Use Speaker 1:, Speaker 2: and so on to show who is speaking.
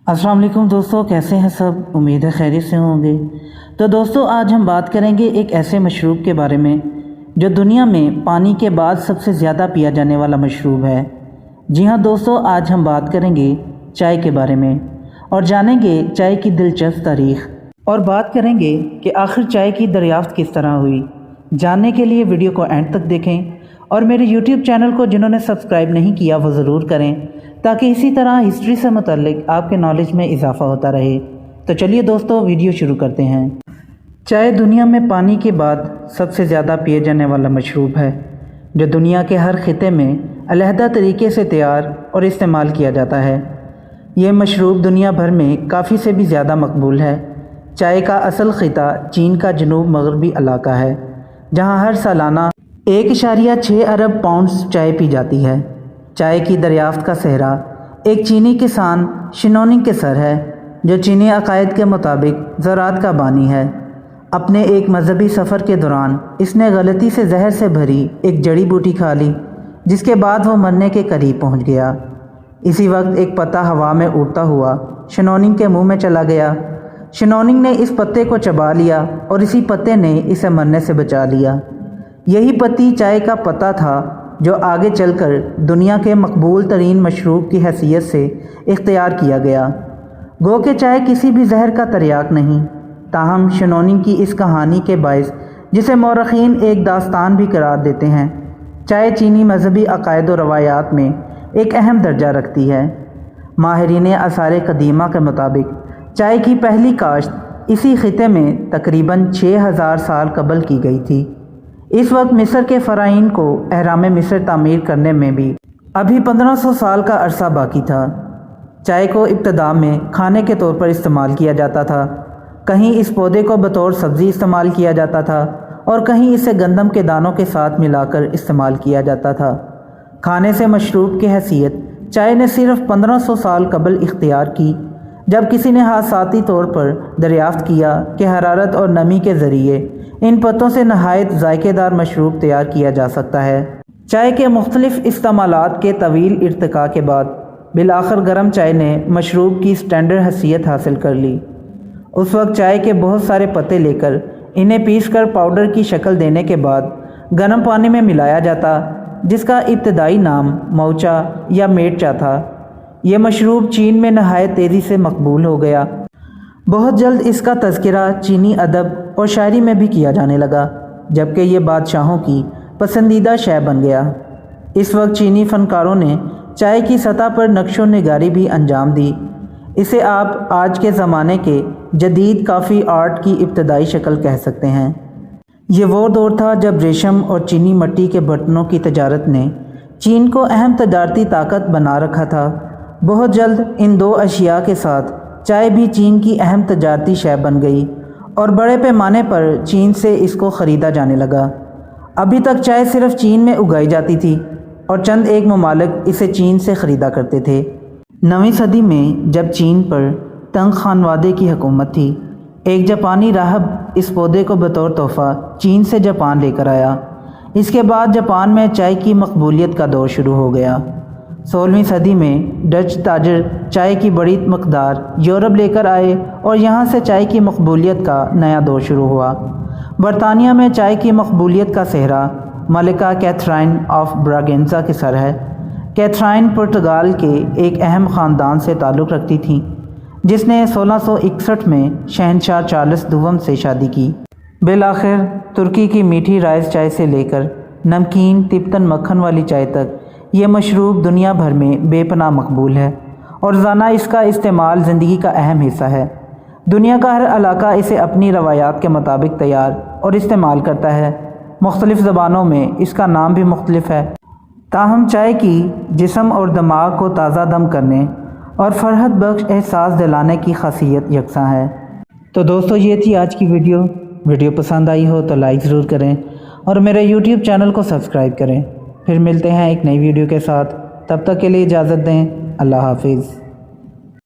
Speaker 1: अस्सलाम वालेकुम दोस्तों, कैसे हैं सब। उम्मीद है खैरियत से होंगे। तो दोस्तों, आज हम बात करेंगे एक ऐसे मशरूब के बारे में जो दुनिया में पानी के बाद सबसे ज़्यादा पिया जाने वाला मशरूब है। जी हाँ दोस्तों, आज हम बात करेंगे चाय के बारे में और जानेंगे चाय की दिलचस्प तारीख़ और बात करेंगे कि आखिर चाय की दरियाफ्त किस तरह हुई। जानने के लिए वीडियो को एंड तक देखें और मेरे यूट्यूब चैनल को जिन्होंने सब्सक्राइब नहीं किया वो ज़रूर करें, ताकि इसी तरह हिस्ट्री से मुतल्लिक आपके नॉलेज में इजाफ़ा होता रहे। तो चलिए दोस्तों, वीडियो शुरू करते हैं। चाय दुनिया में पानी के बाद सबसे ज़्यादा पिए जाने वाला मशरूब है, जो दुनिया के हर खिते में अलहदा तरीके से तैयार और इस्तेमाल किया जाता है। ये मशरूब दुनिया भर में काफ़ी से भी ज़्यादा मकबूल है। चाय का असल खिता चीन का जनूब मगरबी इलाका है, जहाँ हर सालाना 1.6 अरब पाउंड्स चाय पी जाती है। चाय की दरियाफ्त का सेहरा एक चीनी किसान शिनोनिंग के सर है, जो चीनी अकायद के मुताबिक ज़राअत का बानी है। अपने एक मजहबी सफ़र के दौरान इसने गलती से जहर से भरी एक जड़ी बूटी खा ली, जिसके बाद वो मरने के करीब पहुंच गया। इसी वक्त एक पत्ता हवा में उड़ता हुआ शिनोनिंग के मुंह में चला गया। शिनोनिंग ने इस पत्ते को चबा लिया और इसी पत्ते ने इसे मरने से बचा लिया। यही पत्ती चाय का पत्ता था, जो आगे चलकर दुनिया के मकबूल तरीन मशरूब की हैसियत से इख्तियार किया गया। गो के चाय किसी भी जहर का तरियाक नहीं, ताहम शिनोनिंग की इस कहानी के बायस, जिसे मौरखीन एक दास्तान भी करार देते हैं, चाय चीनी मजहबी अकायद और रवायात में एक अहम दर्जा रखती है। माहिरीन आसार कदीमा के मुताबिक चाय की पहली काश्त इसी खिते में तकरीबन 6000 साल कबल की गई थी। इस वक्त मिस्र के फ़राइन को अहराम मिस्र तामीर करने में भी अभी 1500 साल का अरसा बाकी था। चाय को इब्तदा में खाने के तौर पर इस्तेमाल किया जाता था, कहीं इस पौधे को बतौर सब्ज़ी इस्तेमाल किया जाता था और कहीं इसे गंदम के दानों के साथ मिलाकर इस्तेमाल किया जाता था। खाने से मशरूब की हैसियत चाय ने सिर्फ 1500 साल कबल इख्तियार की, जब किसी ने हादसाती तौर पर दरियाफ्त किया कि हरारत और नमी के ज़रिए इन पत्तों से नहायत ज़ायकेदार मशरूब तैयार किया जा सकता है। चाय के मुख्तलिफ़ इस्तेमालात के तवील इर्तिका के बाद बिलाखिर गर्म चाय ने मशरूब की स्टैंडर्ड हैसियत हासिल कर ली। उस वक्त चाय के बहुत सारे पत्ते लेकर इन्हें पीस कर पाउडर की शक्ल देने के बाद गर्म पानी में मिलाया जाता, जिसका इब्तदाई नाम मौचा या मेटचा था। यह मशरूब चीन में नहायत तेज़ी से मकबूल हो गया। बहुत जल्द इसका तज़किरा चीनी अदब और शायरी में भी किया जाने लगा, जबकि ये बादशाहों की पसंदीदा शय बन गया। इस वक्त चीनी फ़नकारों ने चाय की सतह पर नक्शो निगारी भी अंजाम दी। इसे आप आज के ज़माने के जदीद काफ़ी आर्ट की इब्तदाई शक्ल कह सकते हैं। ये वो दौर था जब रेशम और चीनी मट्टी के बर्तनों की तजारत ने चीन को अहम तजारती ताकत बना रखा था। बहुत जल्द इन दो अशिया के साथ चाय भी चीन की अहम तजारती शय बन गई और बड़े पैमाने पर चीन से इसको ख़रीदा जाने लगा। अभी तक चाय सिर्फ चीन में उगाई जाती थी और चंद एक ममालिक इसे चीन से ख़रीदा करते थे। 9वीं सदी में जब चीन पर तंग खानवादे की हुकूमत थी, एक जापानी राहब इस पौधे को बतौर तोहफ़ा चीन से जापान लेकर आया। इसके बाद जापान में चाय की मकबूलियत का दौर शुरू हो गया। 16वीं सदी में डच ताजर चाय की बड़ी मकदार यूरोप लेकर आए और यहाँ से चाय की मकबूलियत का नया दौर शुरू हुआ। बरतानिया में चाय की मकबूलियत का सेहरा मलिका कैथरीन ऑफ ब्रागेंजा के सर है। कैथरीन पुर्तगाल के एक अहम ख़ानदान से ताल्लुक़ रखती थी, जिसने 1661 में शहनशाह चार्ल्स दुवम से शादी की। बिलाखिर तुर्की की मीठी राइस चाय से लेकर नमकीन तिब्तन मक्खन वाली चाय तक ये मशरूब दुनिया भर में बेपनाह मकबूल है और रोज़ाना इसका इस्तेमाल ज़िंदगी का अहम हिस्सा है। दुनिया का हर इलाका इसे अपनी रवायात के मुताबिक तैयार और इस्तेमाल करता है। मुख्तलिफ़ ज़बानों में इसका नाम भी मुख्तलिफ है, ताहम चाय की जिस्म और दिमाग को ताज़ा दम करने और फरहत बख्श एहसास दिलाने की खासियत यकसां है। तो दोस्तों, ये थी आज की वीडियो पसंद आई हो तो लाइक ज़रूर करें और मेरे यूट्यूब चैनल को सब्सक्राइब करें। फिर मिलते हैं एक नई वीडियो के साथ, तब तक के लिए इजाज़त दें। अल्लाह हाफिज़।